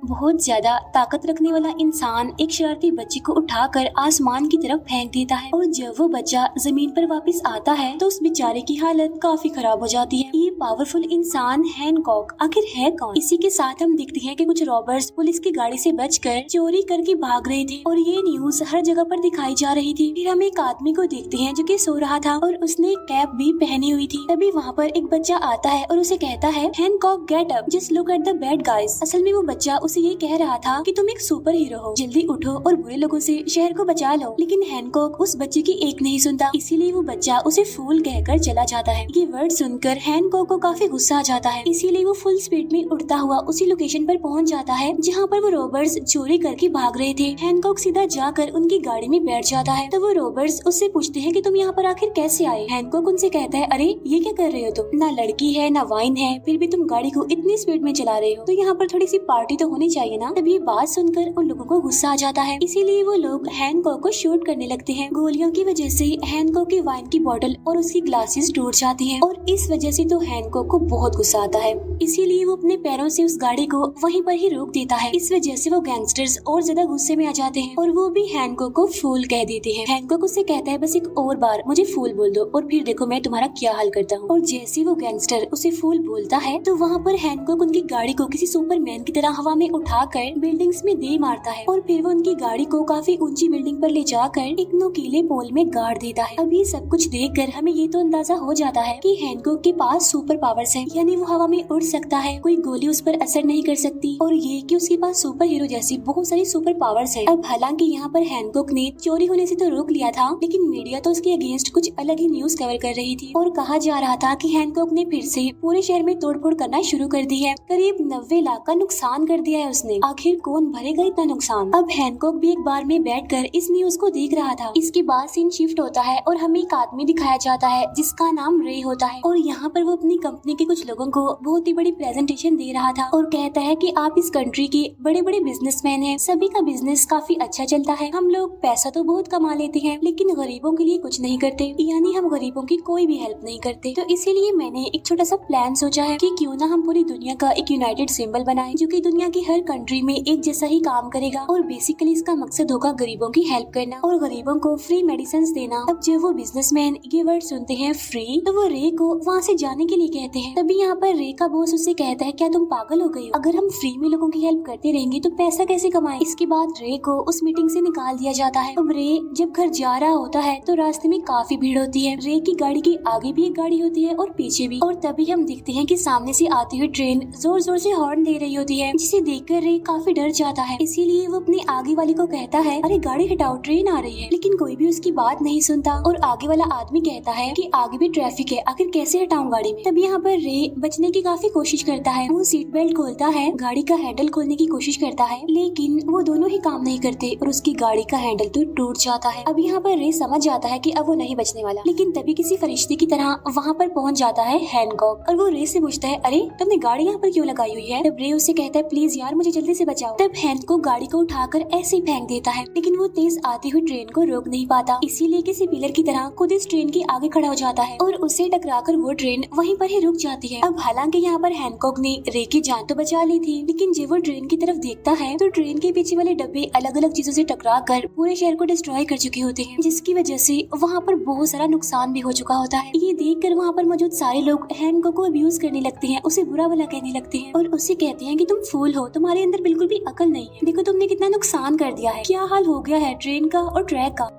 बहुत ज्यादा ताकत रखने वाला इंसान एक शरारती बच्चे को उठाकर आसमान की तरफ फेंक देता है और जब वो बच्चा जमीन पर वापस आता है तो उस बेचारे की हालत काफी खराब हो जाती है। ये पावरफुल इंसान हैनकॉक आखिर है कौन? इसी के साथ हम देखते हैं कि कुछ रॉबर्स पुलिस की गाड़ी से बचकर चोरी करके भाग रहे थे और ये न्यूज हर जगह पर दिखाई जा रही थी। फिर हम एक आदमी को देखते हैं जो कि सो रहा था और उसने कैप भी पहनी हुई थी। तभी वहाँ पर एक बच्चा आता है और उसे कहता है Hancock get up, just look at the bad guys. असल में वो बच्चा उसे ये कह रहा था कि तुम एक सुपर हीरो हो, जल्दी उठो और बुरे लोगों से शहर को बचा लो। लेकिन हैनकॉक उस बच्चे की एक नहीं सुनता, इसीलिए वो बच्चा उसे फूल कहकर चला जाता है। ये वर्ड सुनकर हैनकॉक को काफी गुस्सा आ जाता है, इसीलिए वो फुल स्पीड में उड़ता हुआ उसी लोकेशन पर पहुंच जाता है जहाँ पर वो रॉबर्स चोरी करके भाग रहे थे। हैनकॉक सीधा जाकर उनकी गाड़ी में बैठ जाता है तो वो रॉबर्स उससे पूछते हैं कि तुम यहाँ पर आखिर कैसे आए। हैनकॉक उनसे कहता है अरे ये क्या कर रहे हो तुम, ना लड़की है ना वाइन है, फिर भी तुम गाड़ी को इतनी स्पीड में चला रहे हो, तो यहाँ पर थोड़ी सी पार्टी तो होनी चाहिए ना। तभी बात सुनकर उन लोगों को गुस्सा आ जाता है, इसीलिए वो लोग हैनकॉक को शूट करने लगते हैं। गोलियों की वजह से हैनकॉक की वाइन की बोतल और उसकी ग्लासेस टूट जाती हैं और इस वजह से तो हैनकॉक को बहुत गुस्सा आता है, इसीलिए वो अपने पैरों से उस गाड़ी को वहीं पर ही रोक देता है। इस वजह से वो गैंगस्टर्स और ज्यादा गुस्से में आ जाते हैं और वो भी हैनकॉक को फूल कह देते हैं। हैनकॉक उससे कहता है बस एक और बार मुझे फूल बोल दो और फिर देखो मैं तुम्हारा क्या हाल करता हूँ। और जैसे वो गैंगस्टर उसे फूल बोलता है तो वहाँ पर हैनकॉक उनकी गाड़ी को किसी सुपरमैन की तरह हवा में उठाकर बिल्डिंग्स में दे मारता है और फिर वो उनकी गाड़ी को काफी ऊंची बिल्डिंग पर ले जाकर एक नुकीले पोल में गाड़ देता है। अब ये सब कुछ देखकर हमें ये तो अंदाजा हो जाता है कि हैनकॉक के पास सुपर पावर्स हैं, यानी वो हवा में उड़ सकता है, कोई गोली उस पर असर नहीं कर सकती और ये कि उसके पास सुपर हीरो जैसी बहुत सारी सुपर पावर्स है। अब हालांकि यहाँ पर हैनकॉक ने चोरी होने से तो रोक लिया था, लेकिन मीडिया तो उसके अगेंस्ट कुछ अलग ही न्यूज कवर कर रही थी और कहा जा रहा था कि हैनकॉक ने फिर से पूरे शहर में तोड़फोड़ करना शुरू कर दी है। करीब 90 लाख का नुकसान कर दिया है उसने, आखिर कौन भरेगा इतना नुकसान। अब हैनकॉक भी एक बार में बैठकर इस न्यूज को देख रहा था। इसके बाद सीन शिफ्ट होता है और हमें एक आदमी दिखाया जाता है जिसका नाम रे होता है और यहाँ पर वो अपनी कंपनी के कुछ लोगों को बहुत ही बड़ी प्रेजेंटेशन दे रहा था और कहता है कि आप इस कंट्री के बड़े बड़े बिजनेसमैन हैं, सभी का बिजनेस काफी अच्छा चलता है, हम लोग पैसा तो बहुत कमा लेते हैं लेकिन गरीबों के लिए कुछ नहीं करते, यानी हम गरीबों की कोई भी हेल्प नहीं करते। तो इसीलिए मैंने एक छोटा सा प्लान सोचा है कि क्यों ना हम पूरी दुनिया का एक यूनाइटेड सिंबल बनाएं जो कि दुनिया की हर कंट्री में एक जैसा ही काम करेगा और बेसिकली इसका मकसद होगा गरीबों की हेल्प करना और गरीबों को फ्री मेडिसिन देना। अब जब वो बिजनेसमैन ये वर्ड सुनते हैं फ्री, तो वो रे को वहाँ से जाने के लिए कहते हैं। तभी यहाँ पर रे का बॉस उससे कहता है क्या तुम पागल हो गई हो, अगर हम फ्री में लोगों की हेल्प करते रहेंगे तो पैसा कैसे कमाएं। इसके बाद रे को उस मीटिंग से निकाल दिया जाता है। अब रे जब घर जा रहा होता है तो रास्ते में काफी भीड़ होती है, रे की गाड़ी के आगे भी एक गाड़ी होती है और पीछे भी, और तभी हम देखते हैं कि सामने से आती हुई ट्रेन जोर जोर से हॉर्न दे रही होती है, जिसे देखकर रे काफी डर जाता है, इसीलिए वो अपने आगे वाले को कहता है अरे गाड़ी हटाओ ट्रेन आ रही है, लेकिन कोई भी उसकी बात नहीं सुनता और आगे वाला आदमी कहता है कि आगे भी ट्रैफिक है, आखिर कैसे हटाऊं गाड़ी में। तभी यहाँ पर रे बचने की काफी कोशिश करता है, वो सीट बेल्ट खोलता है, गाड़ी का हैंडल खोलने की कोशिश करता है, लेकिन वो दोनों ही काम नहीं करते और उसकी गाड़ी का हैंडल तो टूट जाता है। अब यहाँ पर रे समझ जाता है कि अब वो नहीं बचने वाला, लेकिन तभी किसी फरिश्ते की तरह वहाँ पर पहुँच जाता है हैनकॉक और वो रे से पूछता है अरे तुमने गाड़ी यहाँ पर क्यों लगाई हुई है। तब रे उससे कहता है प्लीज यार मुझे जल्दी से बचाओ। तब हैनकॉक गाड़ी को उठाकर ऐसे ही फेंक देता है, लेकिन वो तेज आती हुई ट्रेन को रोक नहीं पाता, इसीलिए किसी पिलर की तरह खुद इस ट्रेन के आगे खड़ा हो जाता है और उससे टकराकर वो ट्रेन वहीं पर ही रुक जाती है। अब हालांकि यहाँ पर हैनकॉक ने रे की जान तो बचा ली थी, लेकिन जब वो ट्रेन की तरफ देखता है तो ट्रेन के पीछे वाले डब्बे अलग अलग चीजों से टकराकर पूरे शहर को डिस्ट्रॉय कर चुके होते हैं, जिसकी वजह से वहाँ पर बहुत सारा नुकसान भी हो चुका होता है। ये देखकर वहाँ पर मौजूद सारे लोग हैनकॉक को अब्यूज करने लगते हैं, उसे बुरा भला कहने लगते हैं और उसे कहते हैं कि तुम फूल हो, तुम्हारे अंदर बिल्कुल भी अकल नहीं है, देखो तुमने कितना नुकसान कर दिया है, क्या हाल हो गया है ट्रेन का और ट्रैक का।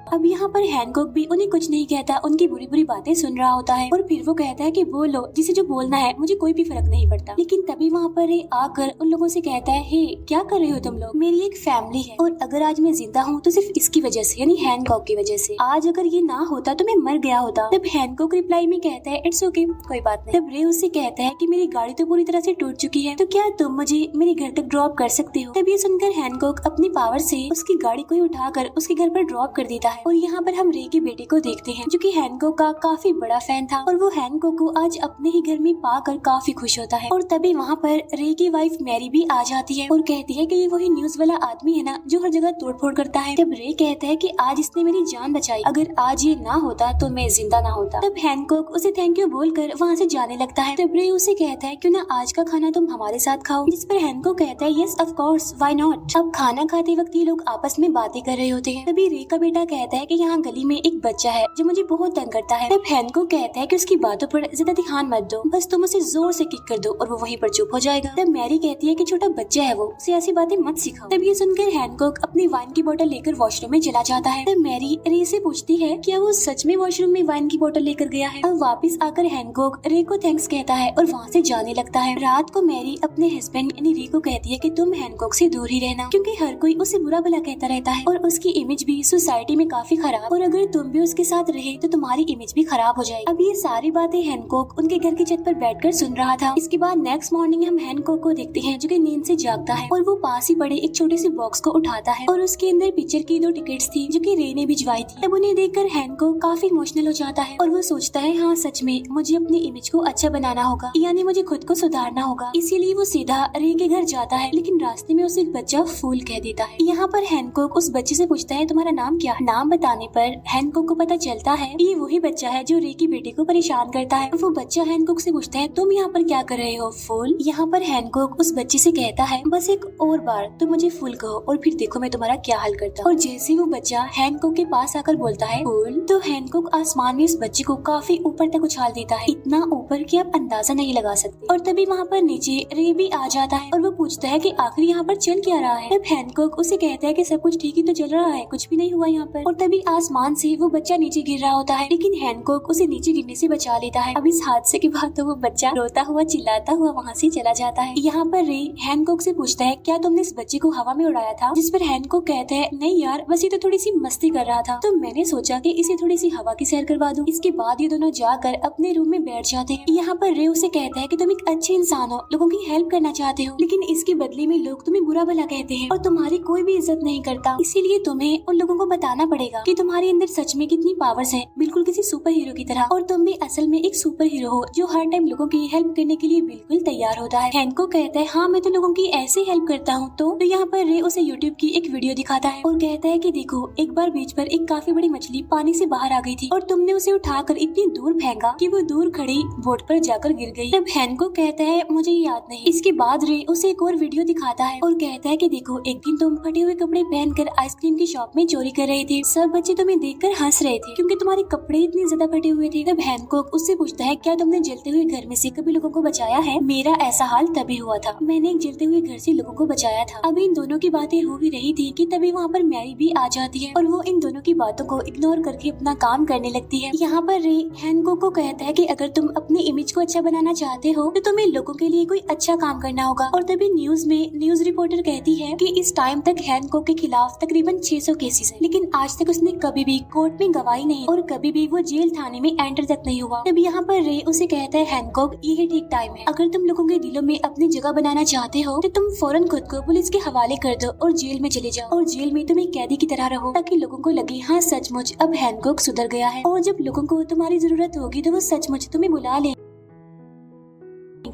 अब यहाँ पर हैनकॉक भी उन्हें कुछ नहीं कहता, उनकी बुरी बुरी बातें सुन रहा होता है और फिर वो कहता है कि बोलो जिसे जो बोलना है, मुझे कोई भी फर्क नहीं पड़ता। लेकिन तभी वहाँ पर रे आकर उन लोगों से कहता है हे क्या कर रहे हो तुम लोग, मेरी एक फैमिली है और अगर आज मैं जिंदा हूँ तो सिर्फ इसकी वजह से, यानी हैनकॉक की वजह से। आज अगर ये ना होता तो मैं मर गया होता। तब हैनकॉक रिप्लाई में कहता है इट्स ओके, कोई बात नहीं। तब रे उससे कहता है कि मेरी गाड़ी तो पूरी तरह से टूट चुकी है, तो क्या तुम मुझे मेरे घर तक ड्रॉप कर सकते हो। तब ये सुनकर हैनकॉक अपनी पावर से उसकी गाड़ी को ही उठाकर उसके घर पर ड्रॉप कर देता है है और यहाँ पर हम रे के बेटे को देखते हैं जो कि हैनकॉक का काफी बड़ा फैन था और वो हैनकॉक को आज अपने ही घर में पाकर काफी खुश होता है। और तभी वहाँ पर रे की वाइफ मैरी भी आ जाती है और कहती है कि ये वही न्यूज वाला आदमी है ना जो हर जगह तोड़फोड़ करता है। तब रे कहता है कि आज इसने मेरी जान बचाई, अगर आज ये ना होता तो मैं जिंदा ना होता। तब हैनकॉक उसे थैंक यू बोलकर वहाँ से जाने लगता है। तब रे उसे कहता है क्यों ना आज का खाना तुम हमारे साथ खाओ, जिस पर हैनकॉक कहता है yes of course why not. अब खाना खाते वक्त ये लोग आपस में बातें कर रहे होते हैं। तभी रे का बेटा कहता है कि यहाँ गली में एक बच्चा है जो मुझे बहुत तंग करता है। तब हैनकॉक कहता है कि उसकी बातों पर ज्यादा ध्यान मत दो, बस तुम उसे जोर से किक कर दो और वो वहीं पर चुप हो जाएगा। तब मैरी कहती है कि छोटा बच्चा है वो, उसे ऐसी बातें मत सिखाओ। तब ये सुनकर हैनकॉक अपनी वाइन की बोतल लेकर वॉशरूम में चला जाता है। तब मैरी रे से पूछती है क्या वो सच में वॉशरूम में वाइन की बोतल लेकर गया है। अब वापस आकर हैनकॉक रे को थैंक्स कहता है और वहाँ से जाने लगता है। रात को मैरी अपने हस्बैंड यानी रे को कहती है कि तुम हैनकॉक से दूर ही रहना, क्योंकि हर कोई उसे बुरा भला कहता रहता है और उसकी इमेज भी सोसाइटी में काफी खराब, और अगर तुम भी उसके साथ रहे तो तुम्हारी इमेज भी खराब हो जाएगी। अब ये सारी बातें हैनकॉक उनके घर की छत पर बैठकर सुन रहा था। इसके बाद नेक्स्ट मॉर्निंग हम हैनकॉक को देखते हैं जो कि नींद से जागता है और वो पास ही पड़े एक छोटे से बॉक्स को उठाता है और उसके अंदर पिक्चर की 2 टिकट्स थी जो कि रे ने भिजवाई थी। तब उन्हें देखकर हैनकॉक काफी इमोशनल हो जाता है और वो सोचता है हाँ सच में मुझे अपनी इमेज को अच्छा बनाना होगा, यानी मुझे खुद को सुधारना होगा। इसीलिए वो सीधा रे के घर जाता है, लेकिन रास्ते में उसे एक बच्चा फूल कह देता है। यहाँ पर हैनकॉक उस बच्चे से पूछता है तुम्हारा नाम क्या है। नाम बताने पर हैनकॉक को पता चलता है ये वही बच्चा है जो रे की बेटी को परेशान करता है। वो बच्चा हैनकॉक से पूछता है तुम यहाँ पर क्या कर रहे हो फूल। यहाँ पर हैनकॉक उस बच्चे से कहता है बस एक और बार तुम मुझे फूल कहो और फिर देखो मैं तुम्हारा क्या हल करता हूँ। और जैसे वो बच्चा हैनकॉक के पास आकर बोलता है फूल, तो हैनकॉक आसमान में उस बच्चे को काफी ऊपर तक उछाल देता है, इतना ऊपर कि आप अंदाजा नहीं लगा सकते। और तभी वहाँ पर नीचे रे भी आ जाता है और वो पूछता है कि आखिर यहाँ पर चल क्या रहा है। तब हैनकॉक उसे कहता है कि सब कुछ ठीक ही तो चल रहा है, कुछ भी नहीं हुआ यहाँ पर। और तभी आसमान से वो बच्चा नीचे गिर रहा होता है, लेकिन हैनकॉक उसे नीचे गिरने से बचा लेता है। अब इस हादसे के बाद तो वो बच्चा रोता हुआ चिल्लाता हुआ वहाँ से चला जाता है। यहाँ पर रे हैनकॉक से पूछता है क्या तुमने इस बच्चे को हवा में उड़ाया था, जिस पर हैनकॉक कहता है नहीं यार बस ये तो थोड़ी सी मस्ती कर रहा था, तो मैंने सोचा कि इसे थोड़ी सी हवा की सैर करवा दूं। इसके बाद ये दोनों जाकर अपने रूम में बैठ जाते हैं। यहाँ पर रे उसे कहता है कि तुम एक अच्छे इंसान हो, लोगों की हेल्प करना चाहते हो, लेकिन इसके बदले में लोग तुम्हें बुरा भला कहते हैं और तुम्हारी कोई भी इज्जत नहीं करता। इसीलिए तुम्हें उन लोगों को बताना पड़ेगा कि तुम्हारे अंदर सच में कितनी पावर्स हैं, बिल्कुल किसी सुपर हीरो की तरह, और तुम भी असल में एक सुपर हीरो हो जो हर टाइम लोगों की हेल्प करने के लिए बिल्कुल तैयार होता है। हैनकॉक कहता है हाँ मैं तो लोगों की ऐसे हेल्प करता हूँ। तो यहाँ पर रे उसे यूट्यूब की एक वीडियो दिखाता है और कहता है कि देखो एक बार बीच पर एक काफी बड़ी मछली पानी से बाहर आ गई थी और तुमने उसे उठाकर इतनी दूर फेंका कि वो दूर खड़ी बोट पर जाकर गिर गई। तब हैनकॉक कहता है मुझे याद नहीं। इसके बाद रे उसे एक और वीडियो दिखाता है और कहता है कि देखो एक दिन तुम फटे हुए कपड़े पहनकर आइसक्रीम की शॉप में चोरी कर रहे थे, सब बच्चे तुम्हें देखकर हंस रहे थे क्योंकि तुम्हारे कपड़े इतने ज्यादा फटे हुए थे। तब हैनकॉक उससे पूछता है क्या तुमने जलते हुए घर में से कभी लोगों को बचाया है। मेरा ऐसा हाल तभी हुआ था, मैंने एक जलते हुए घर से लोगों को बचाया था। अभी इन दोनों की बातें हो ही रही थी कि तभी वहाँ पर मैरी भी आ जाती है और वो इन दोनों की बातों को इग्नोर करके अपना काम करने लगती है। यहाँ पर रे हैनकॉक को कहता है कि अगर तुम अपनी इमेज को अच्छा बनाना चाहते हो तो तुम्हें लोगों के लिए कोई अच्छा काम करना होगा। और तभी न्यूज में न्यूज रिपोर्टर कहती है कि इस टाइम तक हैनकॉक के खिलाफ तकरीबन 600 केसेस हैं, लेकिन आज तक उसने कभी भी कोर्ट में गवाही नहीं और कभी भी वो जेल थाने में एंटर तक नहीं हुआ। तब यहाँ पर रे उसे कहता है हैनकॉक यही ठीक टाइम है, अगर तुम लोगों के दिलों में अपनी जगह बनाना चाहते हो तो तुम फौरन खुद को पुलिस के हवाले कर दो और जेल में चले जाओ और जेल में तुम एक कैदी की तरह रहो, ताकि लोगों को लगे हाँ सचमुच अब हैनकॉक सुधर गया है, और जब लोगों को तुम्हारी जरूरत होगी तो वो सचमुच तुम्हें बुला ले।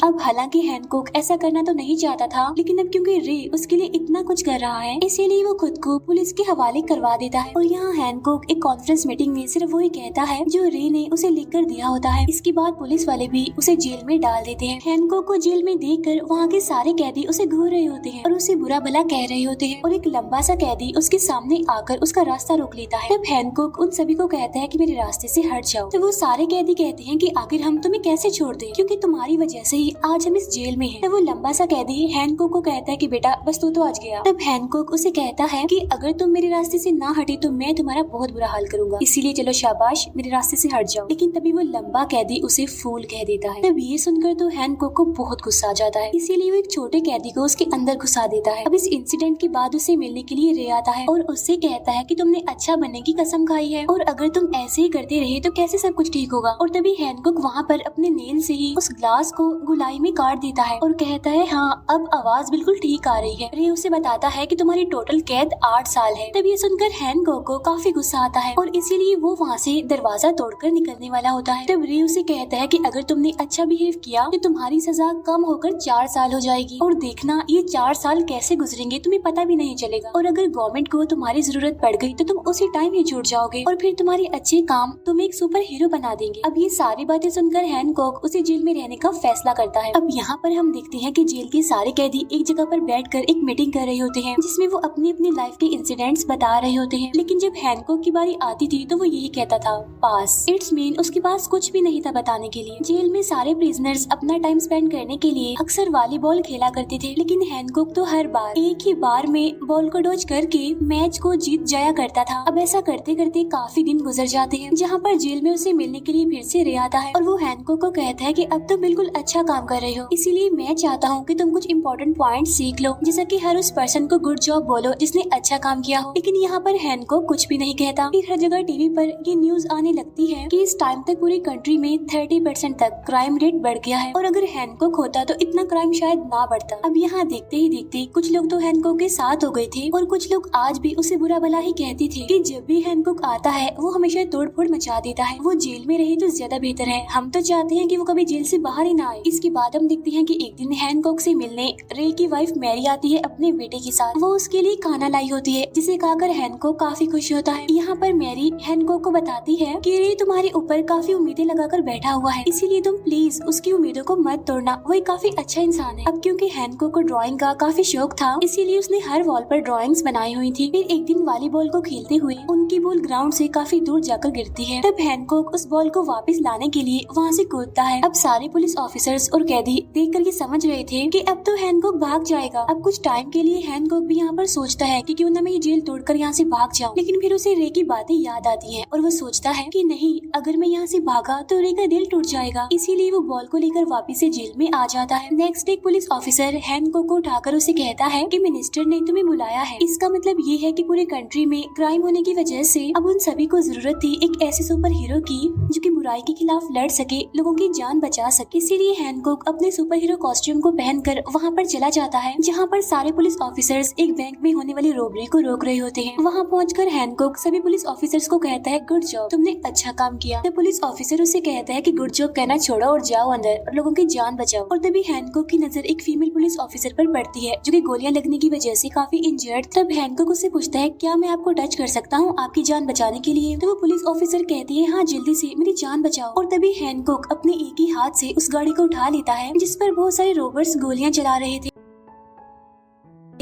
अब हालांकि हैनकॉक ऐसा करना तो नहीं चाहता था, लेकिन अब क्योंकि रे उसके लिए इतना कुछ कर रहा है इसीलिए वो खुद को पुलिस के हवाले करवा देता है। और यहाँ हैनकॉक एक कॉन्फ्रेंस मीटिंग में सिर्फ वही कहता है जो रे ने उसे लिख कर दिया होता है। इसके बाद पुलिस वाले भी उसे जेल में डाल देते हैं। हैनकॉक को जेल में देखकर वहाँ के सारे कैदी उसे घूर रहे होते हैं और उसे बुरा भला कह रहे होते हैं, और एक लंबा सा कैदी उसके सामने आकर उसका रास्ता रोक लेता है। तब हैनकॉक उन सभी को कहता है कि मेरे रास्ते से हट जाओ। तो वो सारे कैदी कहते हैं कि आखिर हम तुम्हें कैसे छोड़ दें, क्योंकि तुम्हारी वजह से ही आज हम इस जेल में हैं। तब वो लंबा सा कैदी हैनकॉक को कहता है कि बेटा बस तू तो आज गया। तब हैनकॉक उसे कहता है कि अगर तुम मेरे रास्ते से ना हटे तो मैं तुम्हारा बहुत बुरा हाल करूंगा, इसीलिए चलो शाबाश मेरे रास्ते से हट जाओ। लेकिन तभी वो लंबा कैदी उसे फूल कह देता है। तब ये सुनकर तो हैनकॉक को बहुत गुस्सा आ जाता है, इसीलिए वो एक छोटे कैदी को उसके अंदर घुसा देता है। अब इस इंसिडेंट के बाद उसे मिलने के लिए रे आता है और उससे कहता है कि तुमने अच्छा बनने की कसम खाई है और अगर तुम ऐसे ही करते रहे तो कैसे सब कुछ ठीक होगा। और तभी हैनकॉक वहाँ पर अपने नेल से ही उस ग्लास को गोलाई में काट देता है और कहता है हाँ अब आवाज बिल्कुल ठीक आ रही है। रे उसे बताता है कि तुम्हारी टोटल कैद 8 साल है। तब ये सुनकर हैनकॉक को काफी गुस्सा आता है और इसीलिए वो वहाँ से दरवाजा तोड़कर निकलने वाला होता है। तब रे उसे कहता है कि अगर तुमने अच्छा बिहेव किया तो तुम्हारी सजा कम होकर 4 साल हो जाएगी और देखना ये 4 साल कैसे गुजरेंगे तुम्हें पता भी नहीं चलेगा, और अगर गवर्नमेंट को तुम्हारी जरूरत पड़ गई तो तुम उसी टाइम ही छूट जाओगे और फिर तुम्हारे अच्छे काम तुम्हें एक सुपर हीरो बना देंगे। अब ये सारी बातें सुनकर हैनकॉक उसे जेल में रहने का फैसला करता है। अब यहाँ पर हम देखते हैं कि जेल के सारे कैदी एक जगह पर बैठकर एक मीटिंग कर रहे होते हैं जिसमें वो अपनी अपनी लाइफ के इंसिडेंट्स बता रहे होते हैं। लेकिन जब हैनकॉक की बारी आती थी तो वो यही कहता था पास। इट्स मीन उसके पास कुछ भी नहीं था बताने के लिए। जेल में सारे प्रिजनर्स अपना टाइम स्पेंड करने के लिए अक्सर वॉलीबॉल खेला करते थे, लेकिन हैनकॉक तो हर बार एक ही बार में बॉल को डॉज करके मैच को जीत जाया करता था। अब ऐसा करते करते काफी दिन गुजर जाते हैं, जहाँ पर जेल में उसे मिलने के लिए फिर से रे आता है और वो हैनकॉक को कहता है कि अब तुम बिल्कुल अच्छा काम कर रहे हो, इसीलिए मैं चाहता हूँ कि तुम कुछ इम्पोर्टेंट पॉइंट सीख लो, जैसा कि हर उस पर्सन को गुड जॉब बोलो जिसने अच्छा काम किया हो। लेकिन यहाँ पर हैनकॉक कुछ भी नहीं कहता। फिर हर जगह टीवी पर ये न्यूज आने लगती है कि इस टाइम तक पूरी कंट्री में 30% तक क्राइम रेट बढ़ गया है और अगर हैनकॉक होता तो इतना क्राइम शायद ना बढ़ता। अब यहाँ देखते ही देखते कुछ लोग तो हैनकॉक के साथ हो गए थे और कुछ लोग आज भी उसे बुरा भला ही कहते थे कि जब भी हैनकॉक आता है वो हमेशा तोड़फोड़ मचा देता है, वो जेल में रहे तो ज्यादा बेहतर है, हम तो चाहते हैं कि वो कभी जेल से बाहर ही ना आए। इसके बाद हम देखते हैं कि एक दिन हैनकॉक से मिलने रे की वाइफ मैरी आती है अपने बेटे के साथ। वो उसके लिए खाना लाई होती है जिसे खाकर हैनकॉक काफी खुश होता है। यहाँ पर मैरी हैनकॉक को बताती है कि रे तुम्हारे ऊपर काफी उम्मीदें लगाकर बैठा हुआ है, इसीलिए तुम प्लीज उसकी उम्मीदों को मत तोड़ना, वो एक काफी अच्छा इंसान है। अब क्योंकि हैनकॉक को ड्राइंग का काफी शौक था इसीलिए उसने हर वॉल पर ड्राइंग्स बनाई हुई थी। फिर एक दिन वॉलीबॉल को खेलते हुए उनकी बॉल ग्राउंड से काफी दूर जाकर गिरती है। तब हैनकॉक उस बॉल को वापस लाने के लिए वहाँ से कूदता है। अब सारे पुलिस ऑफिसर्स और कैदी देखकर ये समझ रहे थे कि अब तो हैनकॉक भाग जाएगा। अब कुछ टाइम के लिए हैनकॉक भी यहाँ पर सोचता है कि क्यों ना मैं ये जेल तोड़कर यहाँ से भाग जाऊँ, लेकिन फिर उसे रे की बातें याद आती हैं और वो सोचता है कि नहीं, अगर मैं यहाँ से भागा तो रे का दिल टूट जाएगा, इसीलिए वो बॉल को लेकर वापस से जेल में आ जाता है। नेक्स्ट एक पुलिस ऑफिसर हैनकॉक को उठाकर उसे कहता है कि मिनिस्टर ने तुम्हें बुलाया है, इसका मतलब ये है कि पूरे कंट्री में क्राइम होने की वजह से अब उन सभी को जरूरत थी एक ऐसे सुपर हीरो की जो कि बुराई के खिलाफ लड़ सके, लोगों की जान बचा सके। इसीलिए हैनकॉक अपने सुपर हीरो कॉस्ट्यूम को पहनकर वहाँ पर चला जाता है जहाँ पर सारे पुलिस ऑफिसर्स एक बैंक में होने वाली रोबरी को रोक रहे होते हैं। वहाँ पहुंचकर हैनकॉक सभी पुलिस ऑफिसर्स को कहता है गुड जॉब, तुमने अच्छा काम किया। तो पुलिस ऑफिसर उसे कहता है कि गुड जॉब कहना छोड़ो और जाओ अंदर और लोगों की जान बचाओ। और तभी हैनकॉक की नजर एक फीमेल पुलिस ऑफिसर पर पड़ती है जो कि गोलियां लगने की वजह से काफी इंजर्ड। तब हैनकॉक उससे पूछता है क्या मैं आपको टच कर सकता हूँ आपकी जान बचाने के लिए? तो वो पुलिस ऑफिसर कहती है हाँ जल्दी से मेरी जान बचाओ। और तभी हैनकॉक अपने एक ही हाथ से उस गाड़ी को उठा लेता है जिस पर बहुत सारे रोबर्स गोलियां चला रहे थे।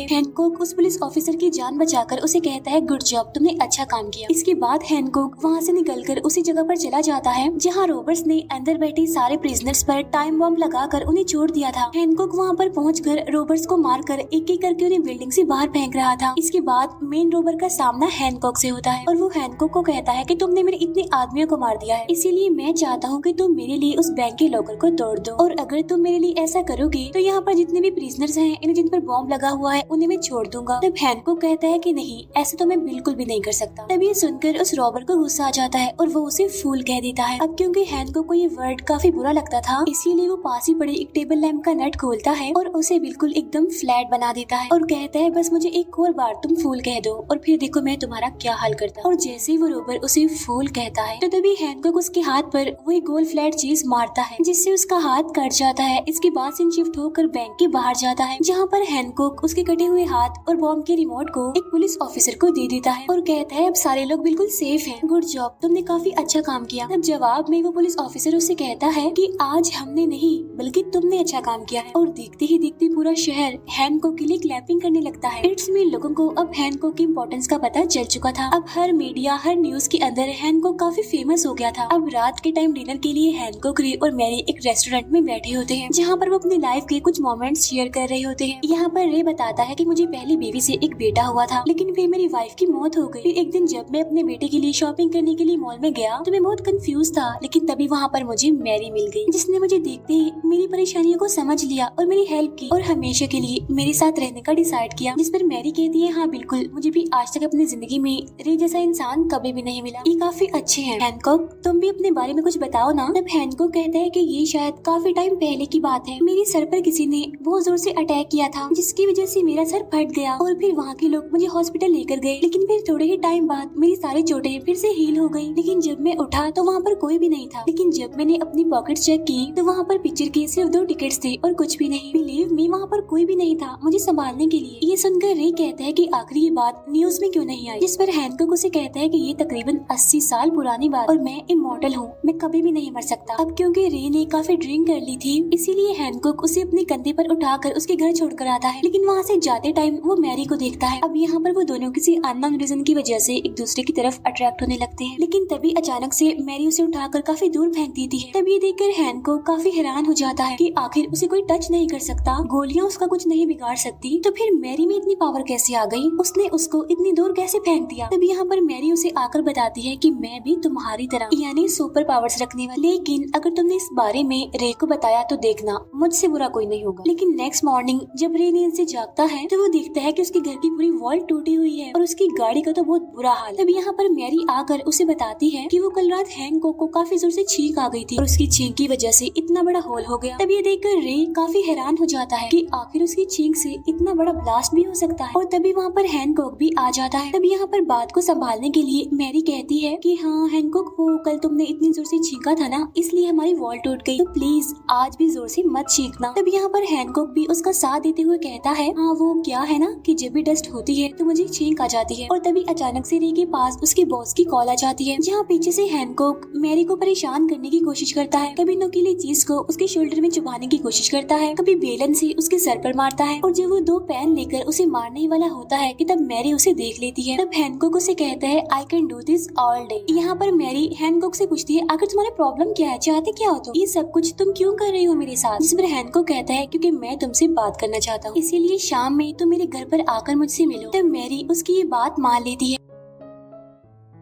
हैनकॉक उस पुलिस ऑफिसर की जान बचाकर उसे कहता है गुड जॉब, तुमने अच्छा काम किया। इसके बाद हैनकॉक वहाँ से निकलकर उसी जगह पर चला जाता है जहाँ रॉबर्ट्स ने अंदर बैठे सारे प्रिजनर्स पर टाइम बॉम्ब लगाकर उन्हें छोड़ दिया था। हैनकॉक वहाँ पर पहुंचकर रॉबर्ट्स को मारकर एक एक करके उन्हें बिल्डिंग से बाहर फेंक रहा था। इसके बाद मेन रॉबर का सामना हैनकॉक से होता है और वो हैनकॉक को कहता है कि तुमने मेरे इतने आदमियों को मार दिया है, इसीलिए मैं चाहता हूँ कि तुम मेरे लिए उस बैंक के लॉकर को तोड़ दो, और अगर तुम मेरे लिए ऐसा करोगे तो यहाँ पर जितने भी प्रिजनर्स हैं इन्हें जिन पर बॉम्ब लगा हुआ है उन्हें मैं छोड़ दूंगा। तब हैनकॉक कहता है कि नहीं, ऐसा तो मैं बिल्कुल भी नहीं कर सकता। तब ये सुनकर उस रॉबर को गुस्सा आ जाता है और वो उसे फूल कह देता है। अब क्योंकि हैनकॉक को ये वर्ड काफी बुरा लगता था इसीलिए वो पास ही पड़े एक टेबल लैंप का नट खोलता है और उसे बिल्कुल एकदम फ्लैट बना देता है और कहता है बस मुझे एक और बार तुम फूल कह दो और फिर देखो मैं तुम्हारा क्या हाल करता। और जैसे ही वो रॉबर उसे फूल कहता है तो तभी हैनकॉक उसके हाथ पर वही गोल फ्लैट चीज मारता है जिससे उसका हाथ कट जाता है। इसके बाद सीन शिफ्ट होकर बैंक के बाहर जाता है जहाँ पर हैनकॉक उसके कटे हुए हाथ और बॉम्ब के रिमोट को एक पुलिस ऑफिसर को दे देता है और कहता है अब सारे लोग बिल्कुल सेफ हैं, गुड जॉब, तुमने काफी अच्छा काम किया। तब जवाब में वो पुलिस ऑफिसर उससे कहता है कि आज हमने नहीं बल्कि तुमने अच्छा काम किया है। और देखते ही देखते पूरा शहर हैनकॉक के लिए क्लैपिंग करने लगता है। इट्स में लोगों को अब हैनकॉक की इम्पोर्टेंस का पता चल चुका था। अब हर मीडिया हर न्यूज के अंदर हैनकॉक काफी फेमस हो गया था। अब रात के टाइम डिनर के लिए हैनकॉक, रे और मैरी एक रेस्टोरेंट में बैठे होते हैं जहाँ पर वो अपनी लाइफ के कुछ मोमेंट्स शेयर कर रहे होते हैं। यहाँ पर रे बताता बताता है कि मुझे पहली बीवी से एक बेटा हुआ था, लेकिन फिर मेरी वाइफ की मौत हो गई। फिर एक दिन जब मैं अपने बेटे के लिए शॉपिंग करने के लिए मॉल में गया तो मैं बहुत कंफ्यूज था, लेकिन तभी वहाँ पर मुझे मैरी मिल गई, जिसने मुझे देखते ही मेरी परेशानियों को समझ लिया और मेरी हेल्प की और हमेशा के लिए मेरे साथ रहने का डिसाइड किया। जिस पर मैरी कहती है, हाँ बिल्कुल, मुझे भी आज तक अपनी जिंदगी में रे जैसा इंसान कभी भी नहीं मिला, ये काफी अच्छे हैं। हैनकॉक, तुम भी अपने बारे में कुछ बताओ ना। तब हैनकॉक कहता है कि ये शायद काफी टाइम पहले की बात है, मेरे सर पर किसी ने बहुत जोर से अटैक किया था, जिसकी वजह से मेरा सर फट गया और फिर वहाँ के लोग मुझे हॉस्पिटल लेकर गए, लेकिन फिर थोड़े ही टाइम बाद मेरी सारी चोटें फिर से हील हो गई। लेकिन जब मैं उठा तो वहाँ पर कोई भी नहीं था, लेकिन जब मैंने अपनी पॉकेट चेक की तो वहाँ पर पिक्चर के सिर्फ 2 टिकट्स थे और कुछ भी नहीं। बिलीव मी, वहाँ पर कोई भी नहीं था मुझे संभालने के लिए। ये सुनकर रे कहता है कि आखिर ये बात न्यूज में क्यों नहीं आई, जिस पर हैनकॉक उसे कहता है कि ये तकरीबन 80 साल पुरानी बात और मैं इमॉर्टल हूँ, मैं कभी भी नहीं मर सकता। अब क्योंकि रे ने काफी ड्रिंक कर ली थी, इसीलिए हैनकॉक उसे अपने कंधे पर उठाकर उसके घर छोड़कर आता है, लेकिन वहाँ से जाते टाइम वो मैरी को देखता है। अब यहाँ पर वो दोनों किसी अननोन रीजन की वजह से एक दूसरे की तरफ अट्रैक्ट होने लगते हैं, लेकिन तभी अचानक से मैरी उसे उठाकर काफी दूर फेंक देती है। तब ये देखकर हैनकॉक काफी हैरान हो जाता है कि आखिर उसे कोई टच नहीं कर सकता, गोलियां उसका कुछ नहीं बिगाड़ सकती, तो फिर मैरी में इतनी पावर कैसे आ गई, उसने उसको इतनी दूर कैसे फेंक दिया। तब यहाँ पर मैरी उसे आकर बताती है कि मैं भी तुम्हारी तरह यानी सुपर पावर्स रखने वाली, लेकिन अगर तुमने इस बारे में रे को बताया तो देखना मुझसे बुरा कोई नहीं होगा। लेकिन नेक्स्ट मॉर्निंग जब रे नींद से जागता है तो वो देखता है कि उसके घर की पूरी वॉल टूटी हुई है और उसकी गाड़ी का तो बहुत बुरा हाल। तब यहाँ पर मैरी आकर उसे बताती है कि वो कल रात हैनकॉक को काफी जोर से छींक आ गई थी और उसकी छींक की वजह से इतना बड़ा होल हो गया। तब ये देखकर रे काफी हैरान हो जाता है कि आखिर उसकी छींक से इतना बड़ा ब्लास्ट भी हो सकता है, और तभी वहाँ पर हैनकॉक भी आ जाता है। तब यहाँ पर बात को संभालने के लिए मैरी कहती है कि हाँ हैनकॉक, वो कल तुमने इतनी जोर से छींका था ना, इसलिए हमारी वॉल टूट गई, तो प्लीज आज भी जोर से मत छींकना। तब यहाँ पर हैनकॉक भी उसका साथ देते हुए कहता है, हाँ वो क्या है ना कि जब भी डस्ट होती है तो मुझे छींक आ जाती है। और तभी अचानक से रे के पास उसके बॉस की कॉल आ जाती है, जहाँ पीछे से हैनकॉक मैरी को परेशान करने की कोशिश करता है, कभी नुकीली चीज को उसके शोल्डर में चुभाने की कोशिश करता है, कभी बेलन से उसके सर पर मारता है, और जब वो 2 पेन लेकर उसे मारने ही वाला होता है कि तब मैरी उसे देख लेती है। तब हैनकॉक उसे कहता है, I can do this all day. यहाँ पर मैरी हैनकॉक से पूछती है, आखिर तुम्हारा प्रॉब्लम क्या है, चाहते क्या हो तुम, ये सब कुछ तुम क्यों कर रही हो मेरे साथ। जिस पर हैनकॉक कहता है, क्योंकि मैं तुमसे बात करना चाहता हूँ, इसीलिए शाम में तुम मेरे घर पर आकर मुझसे मिलो। तब मैरी उसकी ये बात मान लेती है।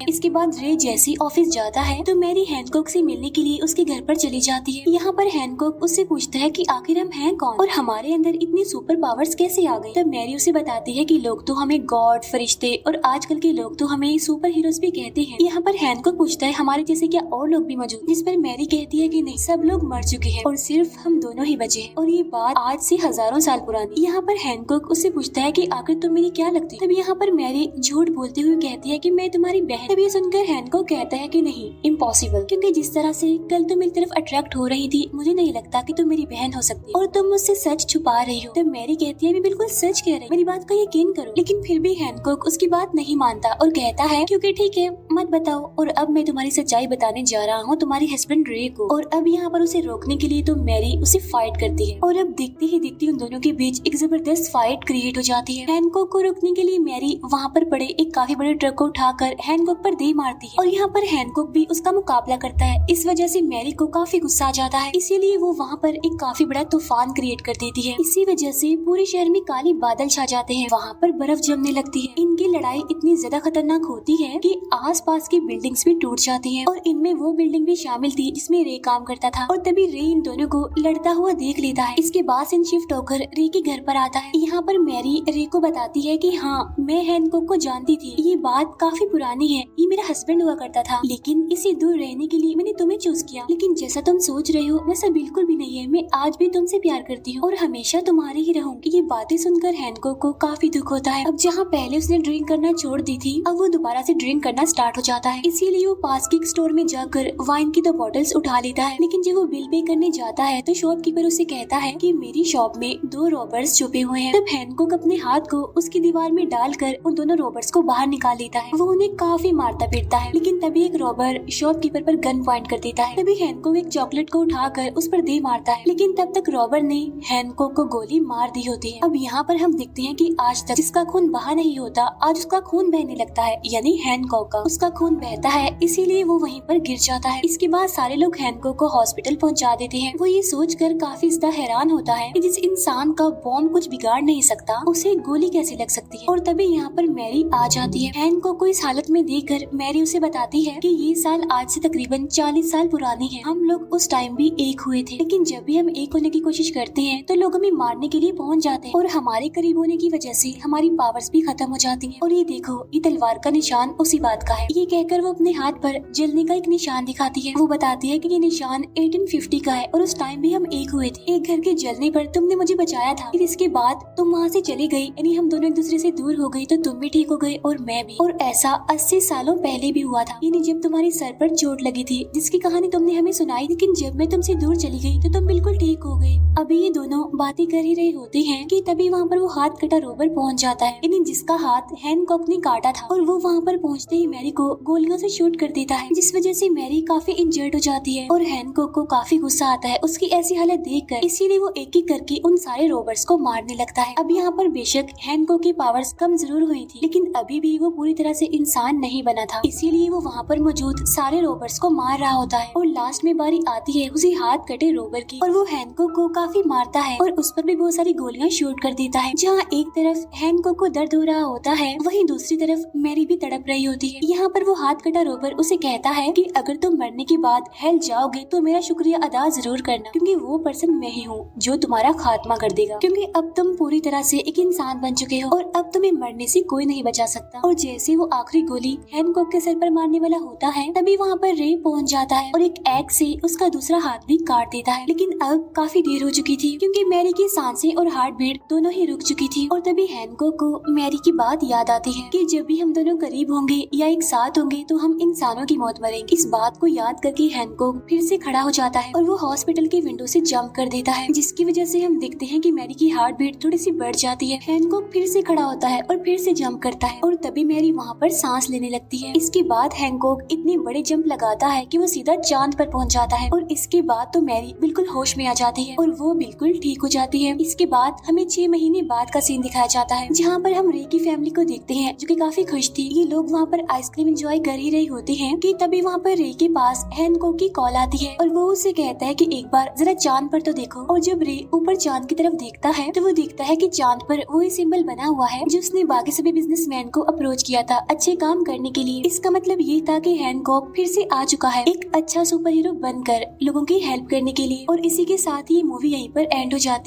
इसके बाद रे जैसे ऑफिस जाता है तो मैरी हैनकॉक से मिलने के लिए उसके घर पर चली जाती है। यहाँ पर हैनकॉक उससे पूछता है कि आखिर हम हैं कौन और हमारे अंदर इतनी सुपर पावर्स कैसे आ गई। तब मैरी उसे बताती है कि लोग तो हमें गॉड, फरिश्ते और आजकल के लोग तो हमें सुपर हीरोज भी कहते हैं। यहाँ पर हैनकॉक पूछता है, हमारे जैसे क्या और लोग भी मौजूद, जिस पर मैरी कहती है कि नहीं, सब लोग मर चुके हैं और सिर्फ हम दोनों ही बचे हैं, और ये बात आज से हजारों साल पुरानी। यहाँ पर हैनकॉक उससे पूछता है कि आखिर तुम मेरी क्या लगती। तब यहाँ पर मैरी झूठ बोलते हुए कहती है कि मैं तुम्हारी बहन। तब ये सुनकर हैनकॉक कहता है कि नहीं, इम्पॉसिबल, क्योंकि जिस तरह से कल तुम मेरी तरफ अट्रैक्ट हो रही थी, मुझे नहीं लगता कि तुम मेरी बहन हो सकती और तुम मुझसे सच छुपा रही हो। तब मैरी कहती है, मैं बिल्कुल सच कह रही, मेरी बात का यकीन करो। लेकिन फिर भी हैनकॉक उसकी बात नहीं मानता और कहता है, क्योंकि ठीक है, मत बताओ, और अब मैं तुम्हारी सच्चाई बताने जा रहा हूँ तुम्हारे हस्बैंड रे को। और अब यहाँ पर उसे रोकने के लिए तो मैरी उसे फाइट करती है, और अब देखते ही देखते उन दोनों के बीच एक जबरदस्त फाइट क्रिएट हो जाती है। हैनकॉक को रोकने के लिए मैरी वहाँ पर पड़े एक काफी बड़े ट्रक को उठाकर हैनकॉक पर दे मारती है, और यहाँ पर हैनकॉक भी उसका मुकाबला करता है। इस वजह से मैरी को काफी गुस्सा आ जाता है, इसीलिए वो वहाँ पर एक काफी बड़ा तूफान क्रिएट कर देती है। इसी वजह से पूरे शहर में काले बादल छा जाते हैं, वहाँ पर बर्फ जमने लगती है। इनकी लड़ाई इतनी ज्यादा खतरनाक होती है कि आसपास की बिल्डिंग्स भी टूट जाती हैं, और इनमें वो बिल्डिंग भी शामिल थी जिसमें रे काम करता था। और तभी रे इन दोनों को लड़ता हुआ देख लेता है। इसके बाद सीन शिफ्ट होकर रे के घर पर आता है। यहाँ पर मैरी रे को बताती है कि हाँ, मैं हैनकॉक को जानती थी, ये बात काफी पुरानी है, ये मेरा हस्बैंड हुआ करता था, लेकिन इसे दूर रहने के लिए मैंने तुम्हें चूज किया। लेकिन जैसा तुम सोच रहे हो वैसा बिल्कुल भी नहीं है, मैं आज भी तुमसे प्यार करती हूँ और हमेशा तुम्हारी ही रहूंगी। ये बातें सुनकर हैनकॉक को काफी दुख होता है। अब जहाँ पहले उसने ड्रिंक करना छोड़ दी थी, अब वो दोबारा से ड्रिंक करना स्टार्ट हो जाता है। इसीलिए वो पास के स्टोर में जाकर वाइन की 2 बॉटल्स उठा लेता है। लेकिन जब वो बिल पे करने जाता है तो शॉपकीपर उसे कहता है कि मेरी शॉप में 2 रॉबर्स छुपे हुए हैं। तब हैनकॉक अपने हाथ को उसकी दीवार में डालकर उन दोनों रॉबर्स को बाहर निकाल लेता है। वो उन्हें काफी मारता पीटता है, लेकिन तभी एक रॉबर शॉपकीपर पर गन पॉइंट कर देता है। तभी हैनकॉक एक चॉकलेट को उठाकर उस पर दे मारता है, लेकिन तब तक रॉबर ने हैनकॉक को गोली मार दी होती है। अब यहाँ पर हम देखते हैं कि आज तक जिसका खून बहा नहीं होता, आज उसका खून बहने लगता है, यानी हैनकॉक का उसका खून बहता है, इसीलिए वो वहीं पर गिर जाता है। इसके बाद सारे लोग हैनकॉक को हॉस्पिटल पहुंचा देते हैं। वो ये सोचकर काफी ज्यादा हैरान होता है कि जिस इंसान का बॉम्ब कुछ बिगाड़ नहीं सकता, उसे गोली कैसे लग सकती है। और तभी यहाँ पर मैरी आ जाती है। हैनकॉक को इस हालत में देखकर मैरी उसे बताती है कि ये साल आज से तकरीबन 40 साल पुरानी है। हम लोग उस टाइम भी एक हुए थे, लेकिन जब भी हम एक होने की कोशिश करते हैं तो लोग हमें मारने के लिए पहुंच जाते हैं, और हमारे करीब होने की वजह से हमारी पावर्स भी खत्म हो जाती हैं। और ये देखो, ये तलवार का निशान उसी बात का है। ये कहकर वो अपने हाथ पर जलने का एक निशान दिखाती है। वो बताती है कि ये निशान 1850 का है, और उस टाइम भी हम एक हुए थे। एक घर के जलने पर तुमने मुझे बचाया था, फिर इसके बाद तुम वहाँ से चली गई, यानी हम दोनों एक दूसरे से दूर हो गई, तो तुम भी ठीक हो गए और मैं भी। और ऐसा 80 सालों पहले भी हुआ था, यानी जब तुम्हारी सर पर चोट लगी थी, जिसकी कहानी तुमने हमें सुनाई, लेकिन जब मैं तुमसे दूर चली गई तो तुम बिल्कुल ठीक हो गए। अभी ये दोनों बातें कर ही रहे होते हैं कि तभी वहाँ पर वो हाथ कटा रोबर पहुँच जाता है, यानी जिसका हाथ हैनकॉक ने काटा था, और वो वहाँ पर पहुँचते ही मैरी को गोलियों से शूट कर देता है, जिस वजह से मैरी काफी इंजर्ड हो जाती है। और हैनकॉक को काफी गुस्सा आता है उसकी ऐसी हालत देखकर, इसीलिए वो एक एक करके उन सारे रोबर्स को मारने लगता है। अब यहाँ पर बेशक हैनकॉक की पावर्स कम जरूर हुई थी, लेकिन अभी भी वो पूरी तरह से इंसान नहीं बना था, इसीलिए वो वहाँ पर मौजूद सारे रोबर्स को मार रहा होता है। और लास्ट में बारी आती है उसी हाथ कटे रोबर की, और वो हैनकॉक को काफी मारता है और उस पर भी बहुत सारी गोलियां शूट कर देता है। जहाँ एक तरफ हैनकॉक को दर्द हो रहा होता है, वहीं दूसरी तरफ मैरी भी तड़प रही होती है। यहाँ पर वो हाथ कटा रोबर उसे कहता है कि अगर तुम मरने के बाद हेल जाओगे तो मेरा शुक्रिया अदा जरूर करना, क्योंकि वो पर्सन मैं ही हूँ जो तुम्हारा खात्मा कर देगा, क्योंकि अब तुम पूरी तरह से एक इंसान बन चुके हो और अब तुम्हें मरने से कोई नहीं बचा सकता। और जैसे वो आखिरी गोली हैनकॉक के सर पर मारने वाला होता है, तभी वहाँ पर रे पहुँच जाता है और एक एक्स से उसका दूसरा हाथ भी काट देता है। लेकिन अब काफी देर हो चुकी थी, क्योंकि मैरी की सांसें और हार्ट बीट दोनों ही रुक चुकी थी। और तभी हैनकॉक को मैरी की बात याद आती है कि जब भी हम दोनों करीब होंगे या एक साथ होंगे तो हम इंसानों की मौत मरेंगे। इस बात को याद करके हैनकॉक फिर से खड़ा हो जाता है और वो हॉस्पिटल की विंडो से जंप कर देता है, जिसकी वजह से हम देखते हैं कि मैरी की हार्ट बीट थोड़ी सी बढ़ जाती है। हैनकॉक फिर से खड़ा होता है और फिर से जंप करता है, और तभी मैरी वहाँ पर सांस लेने लगती है। इसके बाद हैनकॉक इतनी बड़े जंप लगाता है कि वो सीधा चांद पर पहुँच जाता है, और इसके बाद तो मैरी बिल्कुल होश में आ जाती है और वो बिल्कुल ठीक हो जाती है। इसके बाद हमें 6 महीने बाद का सीन दिखाया जाता है, जहाँ पर हम रे की फैमिली को देखते हैं जो कि काफी खुश थी। ये लोग वहाँ पर आइसक्रीम एंजॉय कर ही रही होती हैं कि तभी वहाँ पर रे के पास हैनकॉक की कॉल आती है, और वो उसे कहता है कि एक बार जरा चांद पर तो देखो। और जब रे ऊपर चांद की तरफ देखता है तो वो देखता है कि चांद पर वही सिंबल बना हुआ है जो उसने बाकी सभी बिजनेसमैन को अप्रोच किया था अच्छे काम करने के लिए। इसका मतलब ये था कि हैनकॉक फिर से आ चुका है एक अच्छा सुपर हीरो बनकर लोगों की हेल्प करने के लिए। और इसी के साथ ही मूवी यहीं पर एंड हो जाती है।